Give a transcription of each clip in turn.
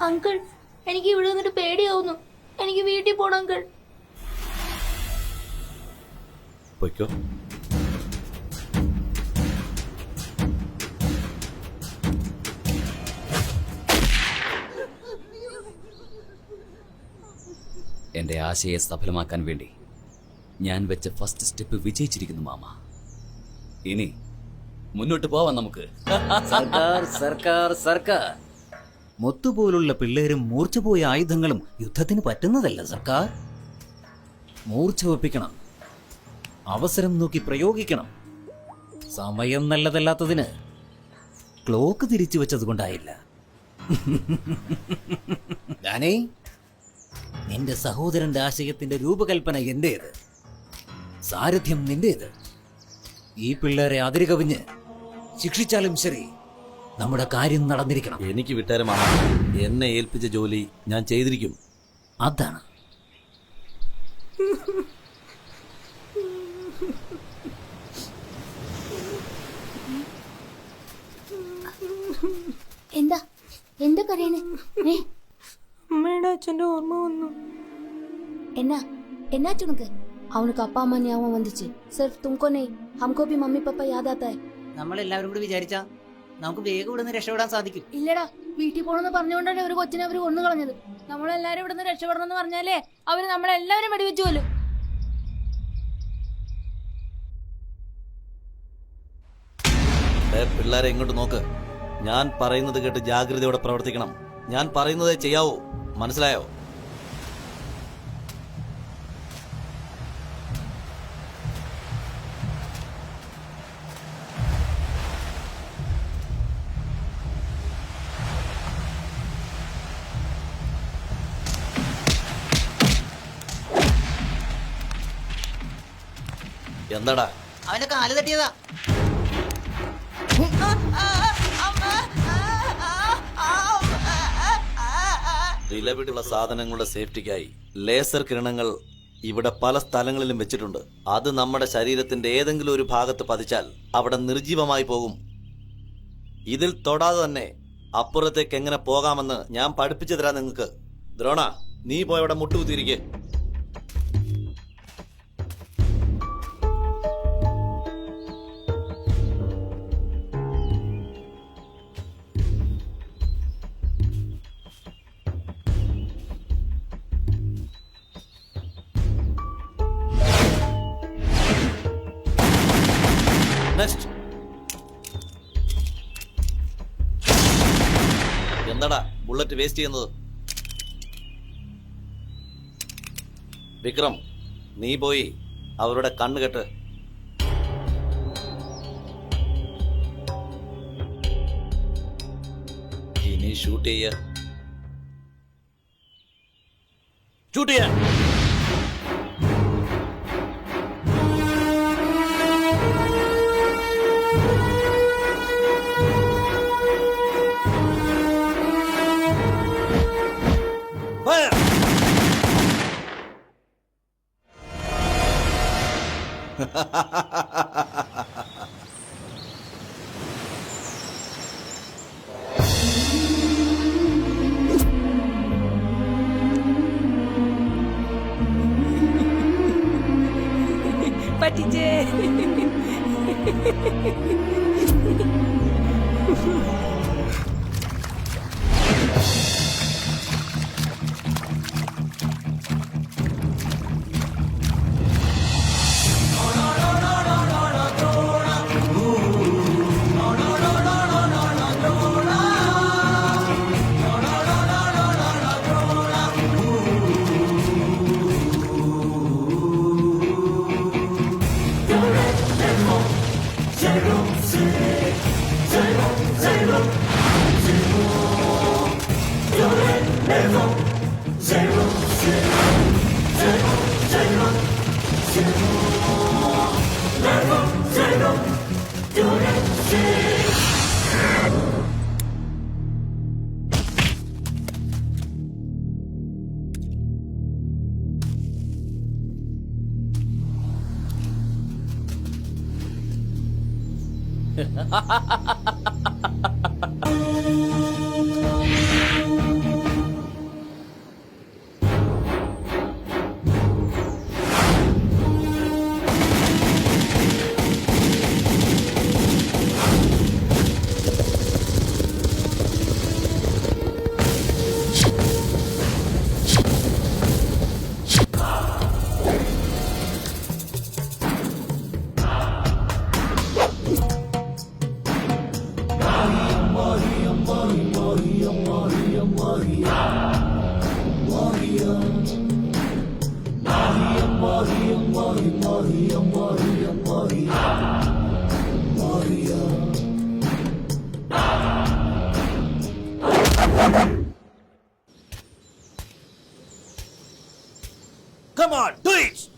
Uncle, എനിക്ക് ഇവിടെ നിന്നിട്ട് പേടിയാവുന്നു. എനിക്ക് വീട്ടിൽ പോണം അങ്കിൾ. പൊയ്ക്കോ. എന്റെ ആശയെ സഫലമാക്കാൻ വേണ്ടി ഞാൻ വെച്ച ഫസ്റ്റ് സ്റ്റെപ്പ് വിജയിച്ചിരിക്കുന്നു മാമ. ഇനി മുന്നോട്ട് പോവാം നമുക്ക്. സർക്കാർ സർക്കാർ സർക്കാർ. മുത്തുപോലുള്ള പിള്ളേരും മൂർച്ച പോയ ആയുധങ്ങളും യുദ്ധത്തിന് പറ്റുന്നതല്ല സർക്കാർ. മൂർച്ച വെപ്പിക്കണം, അവസരം നോക്കി പ്രയോഗിക്കണം. സമയം നല്ലതല്ലാത്തതിന് ക്ലോക്ക് തിരിച്ചു വെച്ചത് കൊണ്ടായില്ല. ഞാനേ നിന്റെ സഹോദരന്റെ ആശയത്തിന്റെ രൂപകൽപ്പന എന്റേത്, സാരഥ്യം നിന്റേത്. ഈ പിള്ളേരെ അതിരുകവിഞ്ഞ് ശിക്ഷിച്ചാലും ശരി, നമ്മുടെ കാര്യം നടന്നിരിക്കണം. എനിക്ക് വിട്ടേരമാണ്. എന്നെ ഏൽപ്പിച്ച ജോലി ഞാൻ ചെയ്തിരിക്കും. അതാണ്. എന്താ എന്താ കരയണേ? അമ്മയുടെ അച്ഛന്റെ ഓർമ്മ വന്നു. എന്നാ ചുണക്ക്? അവനുക്ക് അപ്പ അമ്മ ஞாபகம் வந்துச்சு. सिर्फ तुमको नहीं, हमको भी मम्मी पापा याद आता है. നമ്മളെല്ലാവരും കൂടി വിചാരിച്ചാ നമുക്ക് വേഗം ഇവിടുന്ന് രക്ഷപ്പെടാൻ സാധിക്കും. ഇല്ലടാ, വീട്ടിൽ പോണെന്ന് പറഞ്ഞുകൊണ്ടാണ് ഒരു കൊച്ചിനെ അവര് കൊന്നു കളഞ്ഞത്. നമ്മളെല്ലാരും ഇവിടുന്ന് രക്ഷപ്പെടണം എന്ന് പറഞ്ഞാലേ അവര് നമ്മളെല്ലാവരും വെടിവെച്ചു പോലും. പിള്ളേരെ ഇങ്ങോട്ട് നോക്ക്. ഞാൻ പറയുന്നത് കേട്ട് ജാഗ്രതയോടെ പ്രവർത്തിക്കണം. ഞാൻ പറയുന്നതേ ചെയ്യാവൂ, മനസ്സിലായോ? എന്താടാ? അവന്റെ കാല് തട്ടിയതാ. നിലവിലുള്ള സാധനങ്ങളുടെ സേഫ്റ്റിക്കായി ലേസർ കിരണങ്ങൾ ഇവിടെ പല സ്ഥലങ്ങളിലും വെച്ചിട്ടുണ്ട്. അത് നമ്മുടെ ശരീരത്തിന്റെ ഏതെങ്കിലും ഒരു ഭാഗത്ത് പതിച്ചാൽ അവിടെ നിർജീവമായി പോകും. ഇതിൽ തൊടാതെ തന്നെ അപ്പുറത്തേക്ക് എങ്ങനെ പോകാമെന്ന് ഞാൻ പഠിപ്പിച്ചു തരാം നിങ്ങൾക്ക്. ദ്രോണ, നീ പോയവിടെ മുട്ടുകുത്തിയിരിക്കെ. നെക്സ്റ്റ്. എന്താടാ ബുള്ളറ്റ് വേസ്റ്റ് ചെയ്യുന്നത്? വിക്രം, നീ പോയി അവരുടെ കണ്ണ് കെട്ട്. ഇനി ഷൂട്ട് ചെയ്യ. ഷൂട്ട് ചെയ്യാൻ. പറ്റിച്ചേ. Come on, do it!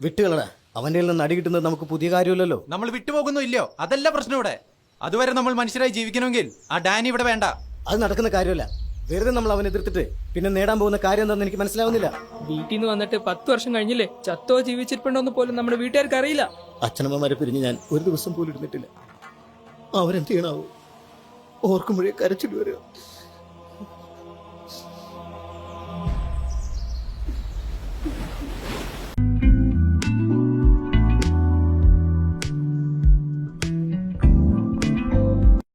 വിട്ടുകളടാ, അവന്റെ നിന്ന് അടി കിട്ടുന്നത് നമുക്ക് പുതിയ കാര്യമില്ലല്ലോ. നമ്മൾ വിട്ടുപോകുന്നോ ഇല്ലയോ അതല്ല പ്രശ്നം ഇവിടെ. അതുവരെ നമ്മൾ മനുഷ്യരായി ജീവിക്കണമെങ്കിൽ ആ ഡാനി ഇവിടെ വേണ്ട. അത് നടക്കുന്ന കാര്യമല്ല. വെറുതെ നമ്മൾ അവനെ എതിർത്തിട്ട് പിന്നെ നേടാൻ പോകുന്ന കാര്യം എന്താണെന്ന് എനിക്ക് മനസ്സിലാവുന്നില്ല. വീട്ടിൽ നിന്ന് വന്നിട്ട് 10 വർഷം കഴിഞ്ഞില്ലേ, ചത്തോ ജീവിച്ചിരിപ്പുണ്ടോ എന്ന് പോലും നമ്മുടെ വീട്ടുകാർക്ക് അറിയില്ല. അച്ഛനമ്മമാരെ പിരിഞ്ഞ് ഞാൻ ഒരു ദിവസം പോലും ഇരുന്നിട്ടില്ല. അവരെന്ത് ചെയ്യണാവോ? ഓർക്കുമ്പോഴേ കരച്ചിൽ വരിക.